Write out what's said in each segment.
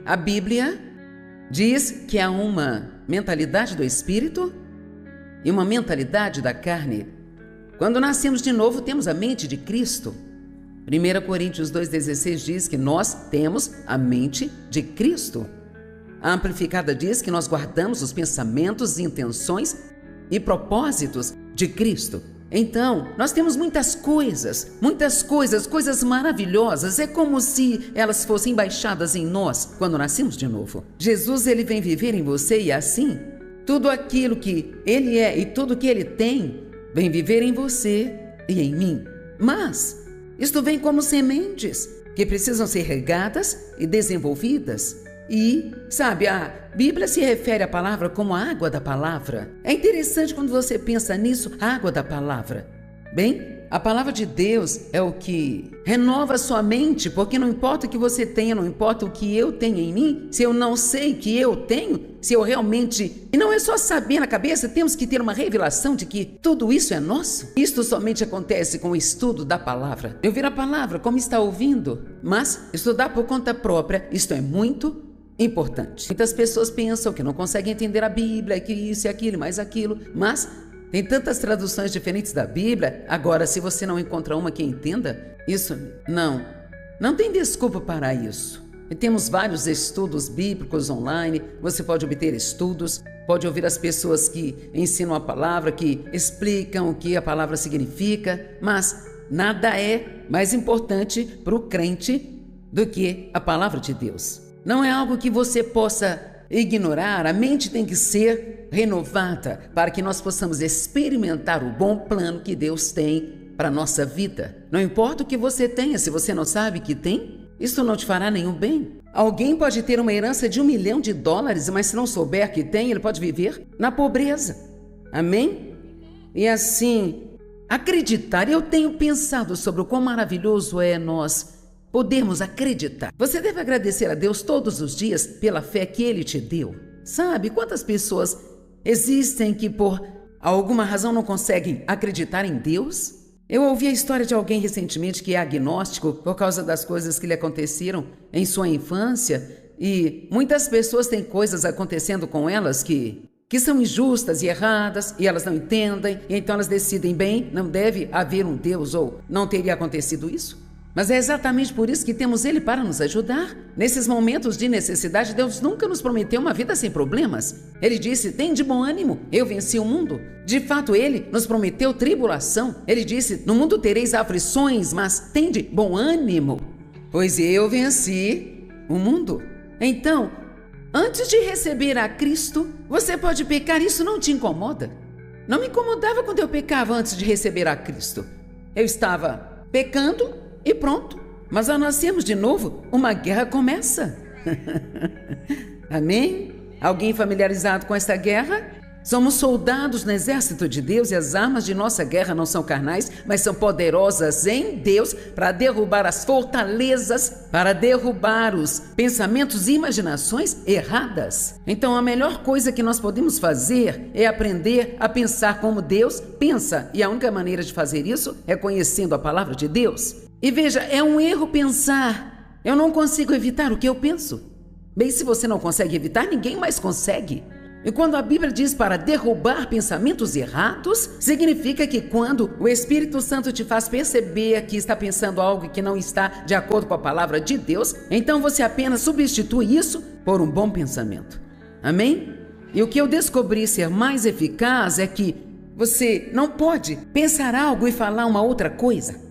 a Bíblia diz que há uma mentalidade do espírito e uma mentalidade da carne. Quando nascemos de novo, temos a mente de Cristo. 1 Coríntios 2,16 diz que nós temos a mente de Cristo. A Amplificada diz que nós guardamos os pensamentos, intenções e propósitos de Cristo. Então, nós temos muitas coisas, coisas maravilhosas. É como se elas fossem baixadas em nós quando nascemos de novo. Jesus, ele vem viver em você e assim, tudo aquilo que ele é e tudo que ele tem, vem viver em você e em mim. Mas isto vem como sementes que precisam ser regadas e desenvolvidas. E, sabe, a Bíblia se refere à palavra como a água da palavra. É interessante quando você pensa nisso, a água da palavra. Bem, a palavra de Deus é o que renova a sua mente, porque não importa o que você tenha, não importa o que eu tenho em mim, se eu não sei que eu tenho, se eu realmente... E não é só saber na cabeça, temos que ter uma revelação de que tudo isso é nosso. Isto somente acontece com o estudo da palavra. Ouvir a palavra como está ouvindo, mas estudar por conta própria, isto é muito importante. Muitas pessoas pensam que não conseguem entender a Bíblia, que isso e aquilo, mais aquilo, mas tem tantas traduções diferentes da Bíblia. Agora, se você não encontra uma que entenda, isso não tem desculpa para isso. E temos vários estudos bíblicos online, você pode obter estudos, pode ouvir as pessoas que ensinam a palavra, que explicam o que a palavra significa, mas nada é mais importante para o crente do que a palavra de Deus. Não é algo que você possa ignorar. A mente tem que ser renovada para que nós possamos experimentar o bom plano que Deus tem para a nossa vida. Não importa o que você tenha, se você não sabe que tem, isso não te fará nenhum bem. Alguém pode ter uma herança de $1 milhão, mas se não souber que tem, ele pode viver na pobreza. Amém? E assim, acreditar. Eu tenho pensado sobre o quão maravilhoso é nós podermos acreditar. Você deve agradecer a Deus todos os dias pela fé que Ele te deu. Sabe quantas pessoas existem que por alguma razão não conseguem acreditar em Deus? Eu ouvi a história de alguém recentemente que é agnóstico por causa das coisas que lhe aconteceram em sua infância, e muitas pessoas têm coisas acontecendo com elas que são injustas e erradas, e elas não entendem, e então elas decidem, bem, não deve haver um Deus, ou não teria acontecido isso. Mas é exatamente por isso que temos Ele para nos ajudar. Nesses momentos de necessidade, Deus nunca nos prometeu uma vida sem problemas. Ele disse, tem de bom ânimo, eu venci o mundo. De fato, Ele nos prometeu tribulação. Ele disse, no mundo tereis aflições, mas tem de bom ânimo, pois eu venci o mundo. Então, antes de receber a Cristo, você pode pecar, isso não te incomoda? Não me incomodava quando eu pecava antes de receber a Cristo. Eu estava pecando, e pronto, mas ao nascermos de novo, uma guerra começa. Amém? Alguém familiarizado com esta guerra? Somos soldados no exército de Deus e as armas de nossa guerra não são carnais, mas são poderosas em Deus para derrubar as fortalezas, para derrubar os pensamentos e imaginações erradas. Então a melhor coisa que nós podemos fazer é aprender a pensar como Deus pensa, e a única maneira de fazer isso é conhecendo a palavra de Deus. E veja, é um erro pensar, eu não consigo evitar o que eu penso. Bem, se você não consegue evitar, ninguém mais consegue. E quando a Bíblia diz para derrubar pensamentos errados, significa que quando o Espírito Santo te faz perceber que está pensando algo que não está de acordo com a palavra de Deus, então você apenas substitui isso por um bom pensamento. Amém? E o que eu descobri ser mais eficaz é que você não pode pensar algo e falar uma outra coisa.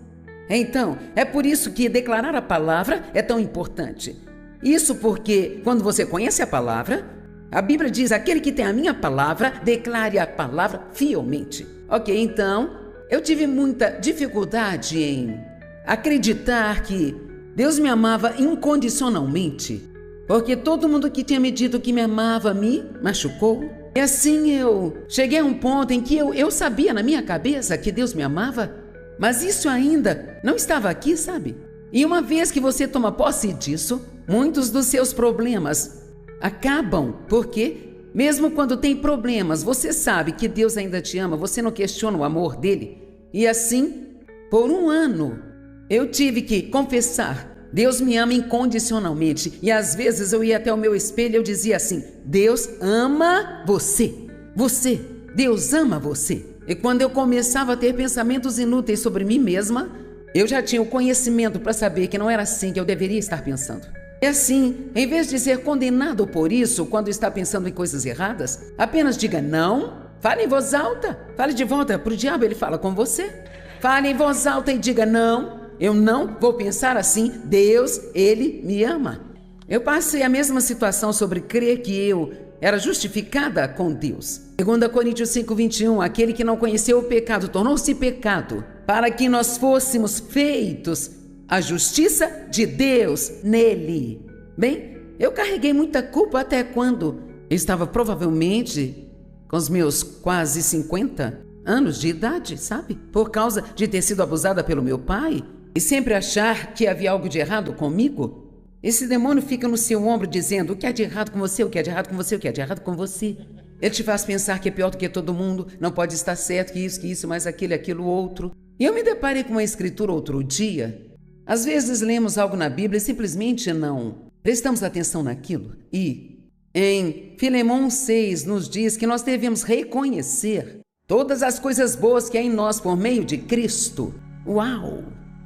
Então, é por isso que declarar a palavra é tão importante. Isso porque, quando você conhece a palavra, a Bíblia diz, aquele que tem a minha palavra, declare a palavra fielmente. Ok, então, eu tive muita dificuldade em acreditar que Deus me amava incondicionalmente, porque todo mundo que tinha me dito que me amava me machucou. E assim eu cheguei a um ponto em que eu sabia na minha cabeça que Deus me amava, mas isso ainda não estava aqui, sabe? E uma vez que você toma posse disso, muitos dos seus problemas acabam, porque mesmo quando tem problemas, você sabe que Deus ainda te ama, você não questiona o amor dele. E assim, por um ano, eu tive que confessar Deus me ama incondicionalmente. E às vezes eu ia até o meu espelho e eu dizia assim: Deus ama você. Você, Deus ama você. E quando eu começava a ter pensamentos inúteis sobre mim mesma, eu já tinha o conhecimento para saber que não era assim que eu deveria estar pensando. E assim, em vez de ser condenado por isso quando está pensando em coisas erradas, apenas diga não, fale em voz alta, fale de volta para o diabo, ele fala com você. Fale em voz alta e diga não, eu não vou pensar assim, Deus, Ele me ama. Eu passei a mesma situação sobre crer que eu era justificada com Deus. 2 Coríntios 5:21, aquele que não conheceu o pecado tornou-se pecado, para que nós fôssemos feitos a justiça de Deus nele. Bem, eu carreguei muita culpa até quando eu estava provavelmente com os meus quase 50 anos de idade, sabe? Por causa de ter sido abusada pelo meu pai e sempre achar que havia algo de errado comigo. Esse demônio fica no seu ombro dizendo: o que há de errado com você, o que há de errado com você, o que há de errado com você. Ele te faz pensar que é pior do que todo mundo, não pode estar certo, que isso, mais aquilo outro. E eu me deparei com uma escritura outro dia. Às vezes lemos algo na Bíblia e simplesmente não prestamos atenção naquilo. E em Filemão 6 nos diz que nós devemos reconhecer todas as coisas boas que há em nós por meio de Cristo. Uau!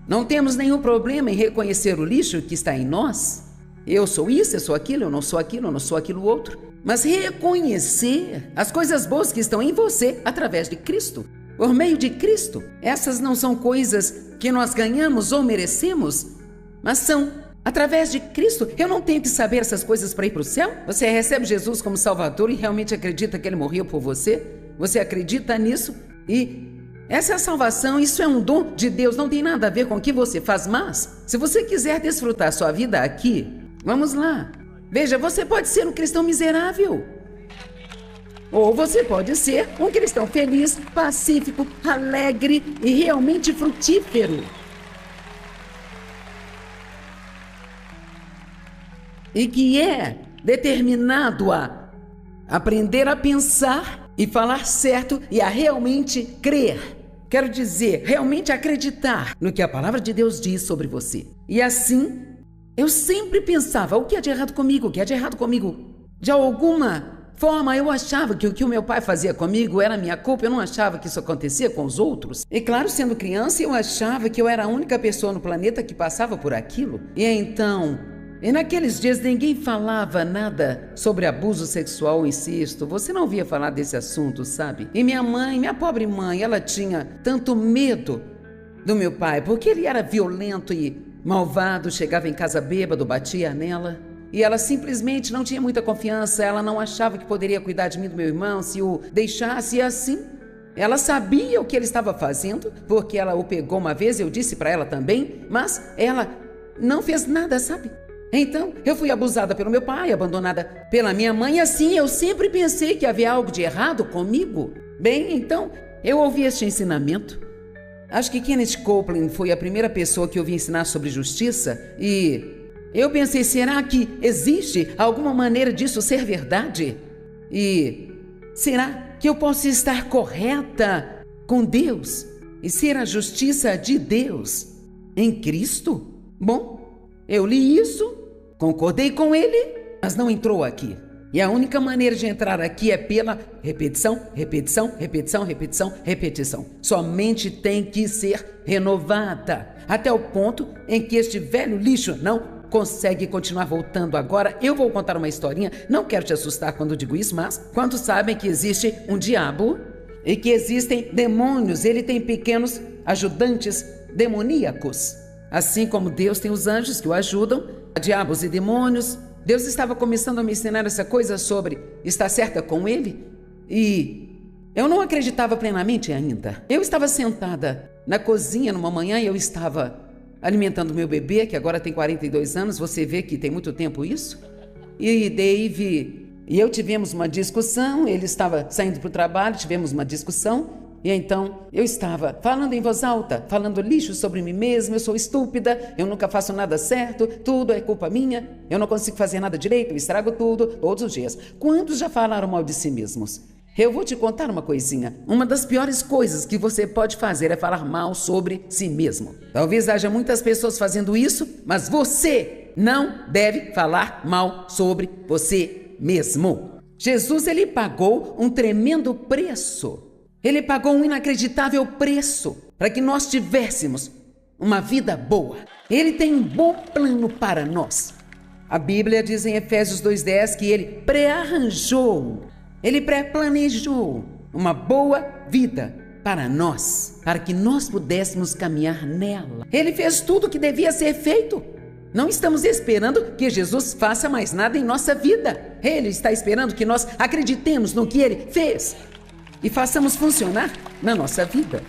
Não temos nenhum problema em reconhecer o lixo que está em nós. Eu sou isso, eu sou aquilo, eu não sou aquilo, eu não sou aquilo outro. Mas reconhecer as coisas boas que estão em você através de Cristo. Por meio de Cristo. Essas não são coisas que nós ganhamos ou merecemos, mas são através de Cristo. Eu não tenho que saber essas coisas para ir para o céu. Você recebe Jesus como Salvador e realmente acredita que Ele morreu por você? Você acredita nisso? E essa é a salvação, isso é um dom de Deus, não tem nada a ver com o que você faz, mas se você quiser desfrutar sua vida aqui, vamos lá. Veja, você pode ser um cristão miserável. Ou você pode ser um cristão feliz, pacífico, alegre e realmente frutífero. E que é determinado a aprender a pensar e falar certo e a realmente crer. Quero dizer, realmente acreditar no que a palavra de Deus diz sobre você. E assim, eu sempre pensava: o que é de errado comigo? O que é de errado comigo? De alguma forma, eu achava que o que o meu pai fazia comigo era minha culpa. Eu não achava que isso acontecia com os outros. E claro, sendo criança, eu achava que eu era a única pessoa no planeta que passava por aquilo. E naqueles dias ninguém falava nada sobre abuso sexual ou incesto. Você não ouvia falar desse assunto, sabe? E minha mãe, minha pobre mãe, ela tinha tanto medo do meu pai, porque ele era violento e malvado, chegava em casa bêbado, batia nela. E ela simplesmente não tinha muita confiança, ela não achava que poderia cuidar de mim e do meu irmão se o deixasse. E assim, ela sabia o que ele estava fazendo, porque ela o pegou uma vez, eu disse para ela também, mas ela não fez nada, sabe? Então, eu fui abusada pelo meu pai, abandonada pela minha mãe, e assim eu sempre pensei que havia algo de errado comigo. Bem, então, eu ouvi este ensinamento. Acho que Kenneth Copeland foi a primeira pessoa que eu vi ensinar sobre justiça e eu pensei: será que existe alguma maneira disso ser verdade? E será que eu posso estar correta com Deus e ser a justiça de Deus em Cristo? Bom, eu li isso, concordei com ele, mas não entrou aqui. E a única maneira de entrar aqui é pela repetição, repetição, repetição, repetição, repetição. Somente tem que ser renovada, até o ponto em que este velho lixo não consegue continuar voltando. Agora eu vou contar uma historinha. Não quero te assustar quando digo isso, mas quantos sabem que existe um diabo e que existem demônios? Ele tem pequenos ajudantes demoníacos. Assim como Deus tem os anjos que o ajudam, diabos e demônios. Deus estava começando a me ensinar essa coisa sobre estar certa com Ele e eu não acreditava plenamente ainda. Eu estava sentada na cozinha numa manhã e eu estava alimentando meu bebê, que agora tem 42 anos, você vê que tem muito tempo isso. E Dave e eu tivemos uma discussão, ele estava saindo para o trabalho, tivemos uma discussão. E então eu estava falando em voz alta, falando lixo sobre mim mesma: eu sou estúpida, eu nunca faço nada certo, tudo é culpa minha, eu não consigo fazer nada direito, eu estrago tudo, todos os dias. Quantos já falaram mal de si mesmos? Eu vou te contar uma coisinha. Uma das piores coisas que você pode fazer é falar mal sobre si mesmo. Talvez haja muitas pessoas fazendo isso, mas você não deve falar mal sobre você mesmo. Jesus, ele pagou um tremendo preço. Ele pagou um inacreditável preço para que nós tivéssemos uma vida boa. Ele tem um bom plano para nós. A Bíblia diz em Efésios 2:10 que ele pré-arranjou, ele pré-planejou uma boa vida para nós, para que nós pudéssemos caminhar nela. Ele fez tudo o que devia ser feito. Não estamos esperando que Jesus faça mais nada em nossa vida. Ele está esperando que nós acreditemos no que ele fez e façamos funcionar na nossa vida.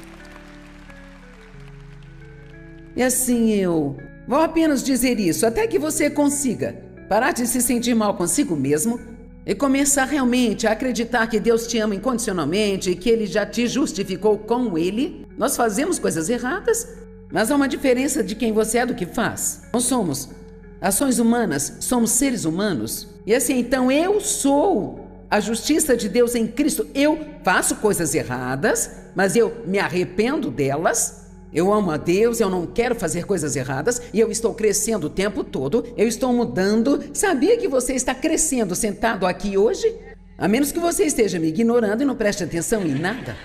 E assim eu vou apenas dizer isso até que você consiga parar de se sentir mal consigo mesmo e começar realmente a acreditar que Deus te ama incondicionalmente e que Ele já te justificou com Ele. Nós fazemos coisas erradas, mas há uma diferença de quem você é do que faz. Nós somos ações humanas, somos seres humanos. E assim, então eu sou a justiça de Deus em Cristo. Eu faço coisas erradas, mas eu me arrependo delas. Eu amo a Deus, eu não quero fazer coisas erradas e eu estou crescendo o tempo todo, eu estou mudando. Sabia que você está crescendo sentado aqui hoje? A menos que você esteja me ignorando e não preste atenção em nada.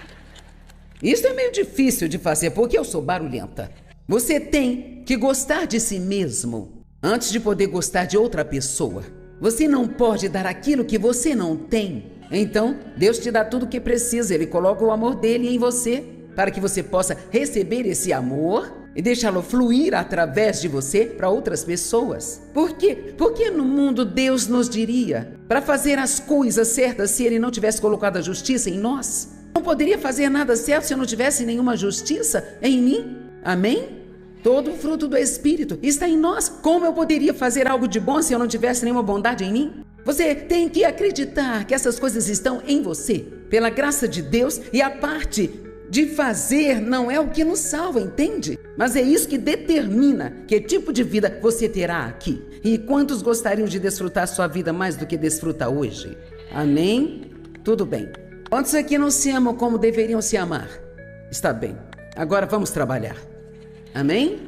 Isso é meio difícil de fazer porque eu sou barulhenta. Você tem que gostar de si mesmo antes de poder gostar de outra pessoa. Você não pode dar aquilo que você não tem. Então, Deus te dá tudo o que precisa, Ele coloca o amor dele em você, para que você possa receber esse amor e deixá-lo fluir através de você para outras pessoas. Por quê? Porque no mundo Deus nos diria para fazer as coisas certas se Ele não tivesse colocado a justiça em nós? Não poderia fazer nada certo se eu não tivesse nenhuma justiça em mim? Amém? Todo o fruto do Espírito está em nós. Como eu poderia fazer algo de bom se eu não tivesse nenhuma bondade em mim? Você tem que acreditar que essas coisas estão em você, pela graça de Deus, e a parte de fazer não é o que nos salva, entende? Mas é isso que determina que tipo de vida você terá aqui. E quantos gostariam de desfrutar sua vida mais do que desfruta hoje? Amém? Tudo bem. Quantos aqui não se amam como deveriam se amar? Está bem. Agora vamos trabalhar. Amém?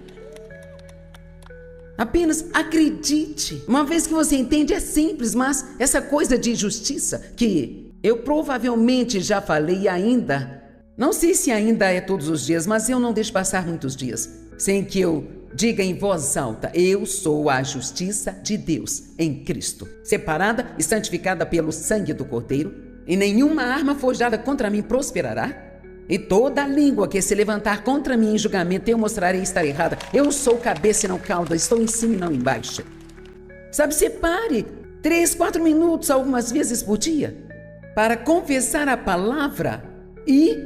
Apenas acredite. Uma vez que você entende, é simples, mas essa coisa de justiça que eu provavelmente já falei ainda, não sei se ainda é todos os dias, mas eu não deixo passar muitos dias sem que eu diga em voz alta: eu sou a justiça de Deus em Cristo, separada e santificada pelo sangue do Cordeiro, e nenhuma arma forjada contra mim prosperará, e toda língua que se levantar contra mim em julgamento eu mostrarei estar errada. Eu sou cabeça e não cauda, estou em cima e não embaixo. Sabe, separe 3, 4 minutos algumas vezes por dia para confessar a palavra e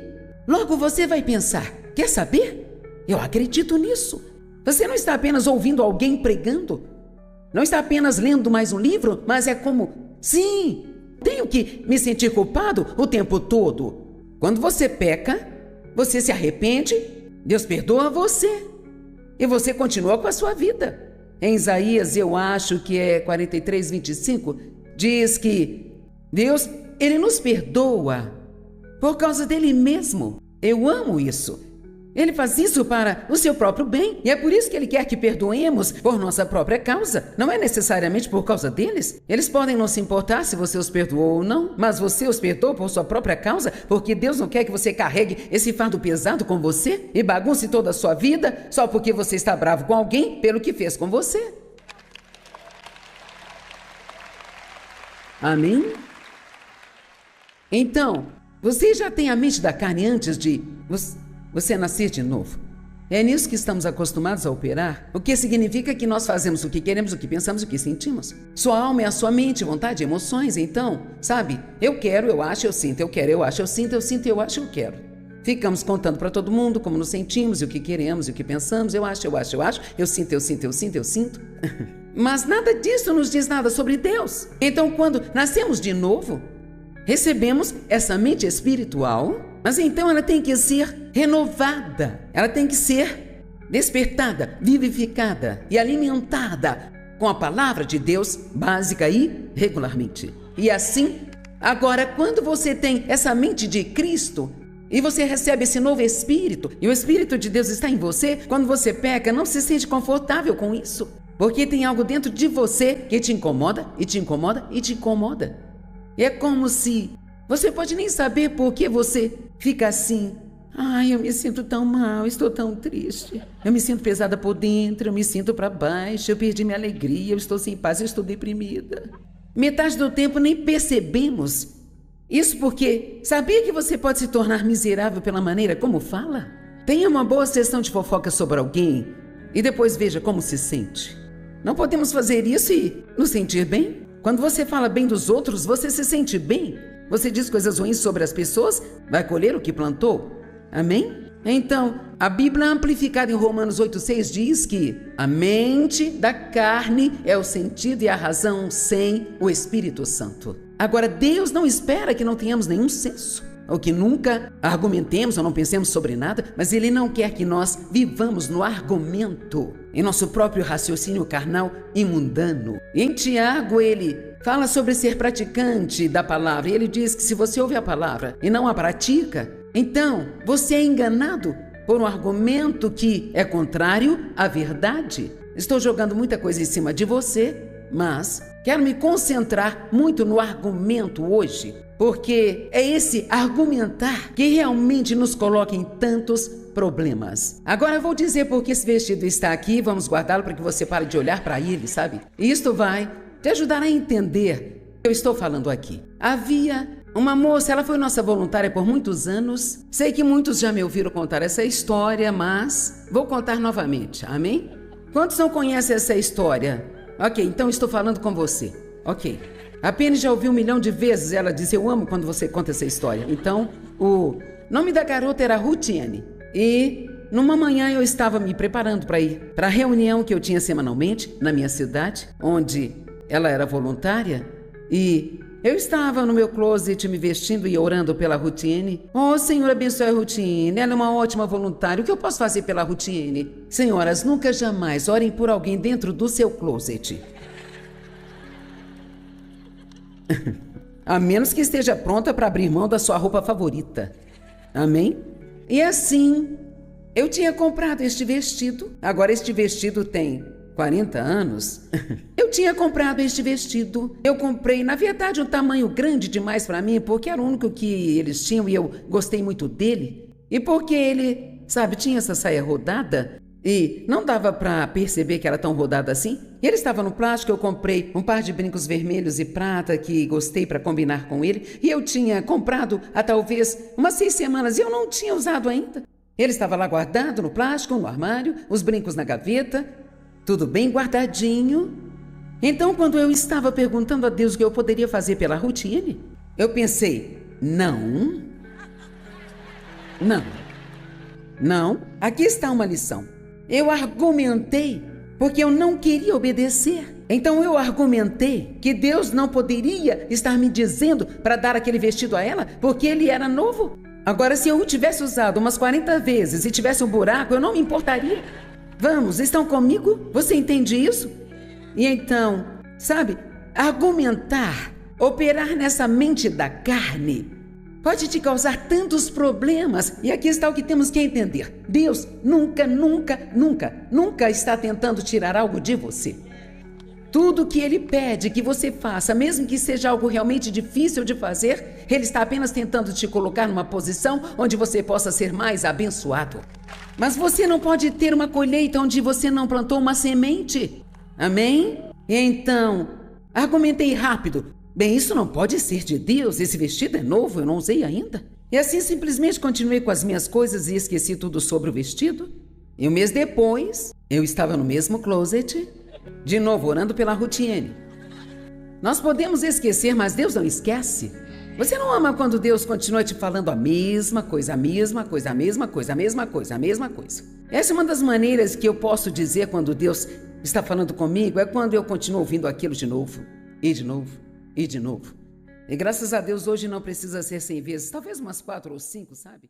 logo você vai pensar: quer saber? Eu acredito nisso. Você não está apenas ouvindo alguém pregando, não está apenas lendo mais um livro, mas é como: sim, tenho que me sentir culpado o tempo todo. Quando você peca, você se arrepende, Deus perdoa você e você continua com a sua vida. Em Isaías, eu acho que é 43:25, diz que Deus, Ele nos perdoa por causa dele mesmo. Eu amo isso. Ele faz isso para o seu próprio bem. E é por isso que ele quer que perdoemos por nossa própria causa. Não é necessariamente por causa deles. Eles podem não se importar se você os perdoou ou não, mas você os perdoou por sua própria causa, porque Deus não quer que você carregue esse fardo pesado com você e bagunce toda a sua vida só porque você está bravo com alguém pelo que fez com você. Amém? Então, você já tem a mente da carne antes de você nascer de novo. É nisso que estamos acostumados a operar, o que significa que nós fazemos o que queremos, o que pensamos, o que sentimos. Sua alma é a sua mente, vontade, emoções. Então, sabe, eu quero, eu acho, eu sinto, eu quero, eu acho, eu sinto, eu acho, eu quero. Ficamos contando para todo mundo como nos sentimos, e o que queremos, e o que pensamos. Eu acho, eu sinto. Mas nada disso nos diz nada sobre Deus. Então, quando nascemos de novo, recebemos essa mente espiritual, mas então ela tem que ser renovada, ela tem que ser despertada, vivificada e alimentada com a palavra de Deus básica e regularmente. E assim, Agora, quando você tem essa mente de Cristo e você recebe esse novo Espírito, e o Espírito de Deus está em você, quando você peca, não se sente confortável com isso. Porque tem algo dentro de você que te incomoda, e te incomoda, e te incomoda. E é como se você pode nem saber por que você fica assim. Ai, eu me sinto tão mal, estou tão triste. Eu me sinto pesada por dentro, eu me sinto para baixo, eu perdi minha alegria, eu estou sem paz, eu estou deprimida. Metade do tempo nem percebemos. Isso porque sabia que você pode se tornar miserável pela maneira como fala? Tenha uma boa sessão de fofoca sobre alguém e depois veja como se sente. Não podemos fazer isso e nos sentir bem? Quando você fala bem dos outros, você se sente bem? Você diz coisas ruins sobre as pessoas, vai colher o que plantou. Amém? Então, a Bíblia amplificada em Romanos 8,6 diz que a mente da carne é o sentido e a razão sem o Espírito Santo. Agora, Deus não espera que não tenhamos nenhum senso, ou que nunca argumentemos ou não pensemos sobre nada, mas Ele não quer que nós vivamos no argumento, em nosso próprio raciocínio carnal e mundano. E em Tiago, ele fala sobre ser praticante da palavra, e ele diz que se você ouve a palavra e não a pratica, então você é enganado por um argumento que é contrário à verdade. Estou jogando muita coisa em cima de você, mas quero me concentrar muito no argumento hoje, porque é esse argumentar que realmente nos coloca em tantos problemas. Agora eu vou dizer por que esse vestido está aqui, vamos guardá-lo para que você pare de olhar para ele, sabe? E isto vai te ajudar a entender o que eu estou falando aqui. Havia uma moça, ela foi nossa voluntária por muitos anos. Sei que muitos já me ouviram contar essa história, mas vou contar novamente, amém? Quantos não conhecem essa história? Ok, então estou falando com você. Ok. A Penny já ouviu 1 milhão de vezes ela diz, eu amo quando você conta essa história. Então, o nome da garota era Rutiane. E numa manhã eu estava me preparando para ir para a reunião que eu tinha semanalmente na minha cidade, onde ela era voluntária, e eu estava no meu closet me vestindo e orando pela Rutiane. Oh, Senhor, abençoe a Rutiane, ela é uma ótima voluntária. O que eu posso fazer pela Rutiane? Senhoras, nunca jamais orem por alguém dentro do seu closet. A menos que esteja pronta para abrir mão da sua roupa favorita. Amém? E assim, eu tinha comprado este vestido. Agora este vestido tem 40 anos. Eu tinha comprado este vestido. Eu comprei, na verdade, um tamanho grande demais para mim, porque era o único que eles tinham e eu gostei muito dele. E porque ele, sabe, tinha essa saia rodada e não dava para perceber que era tão rodada assim. E ele estava no plástico, eu comprei um par de brincos vermelhos e prata que gostei para combinar com ele. E eu tinha comprado há talvez umas 6 semanas e eu não tinha usado ainda. Ele estava lá guardado no plástico, no armário, os brincos na gaveta, tudo bem guardadinho. Então, quando eu estava perguntando a Deus o que eu poderia fazer pela Rutiane, eu pensei, não, aqui está uma lição. Eu argumentei porque eu não queria obedecer. Então eu argumentei que Deus não poderia estar me dizendo para dar aquele vestido a ela porque ele era novo. Agora, se eu o tivesse usado umas 40 vezes e tivesse um buraco, eu não me importaria. Vamos, estão comigo? Você entende isso? E então, sabe, argumentar, operar nessa mente da carne, pode te causar tantos problemas. E aqui está o que temos que entender. Deus nunca está tentando tirar algo de você. Tudo que Ele pede que você faça, mesmo que seja algo realmente difícil de fazer, Ele está apenas tentando te colocar numa posição onde você possa ser mais abençoado. Mas você não pode ter uma colheita onde você não plantou uma semente. Amém? E então, argumentei rápido. Bem, isso não pode ser de Deus, esse vestido é novo, eu não usei ainda. E assim simplesmente continuei com as minhas coisas e esqueci tudo sobre o vestido. E um mês depois, eu estava no mesmo closet, de novo orando pela Rutiane. Nós podemos esquecer, mas Deus não esquece. Você não ama quando Deus continua te falando a mesma coisa, a mesma coisa, a mesma coisa, a mesma coisa, a mesma coisa. Essa é uma das maneiras que eu posso dizer quando Deus está falando comigo, é quando eu continuo ouvindo aquilo de novo, e de novo, e de novo. E graças a Deus hoje não precisa ser 100 vezes, talvez umas 4 ou 5, sabe?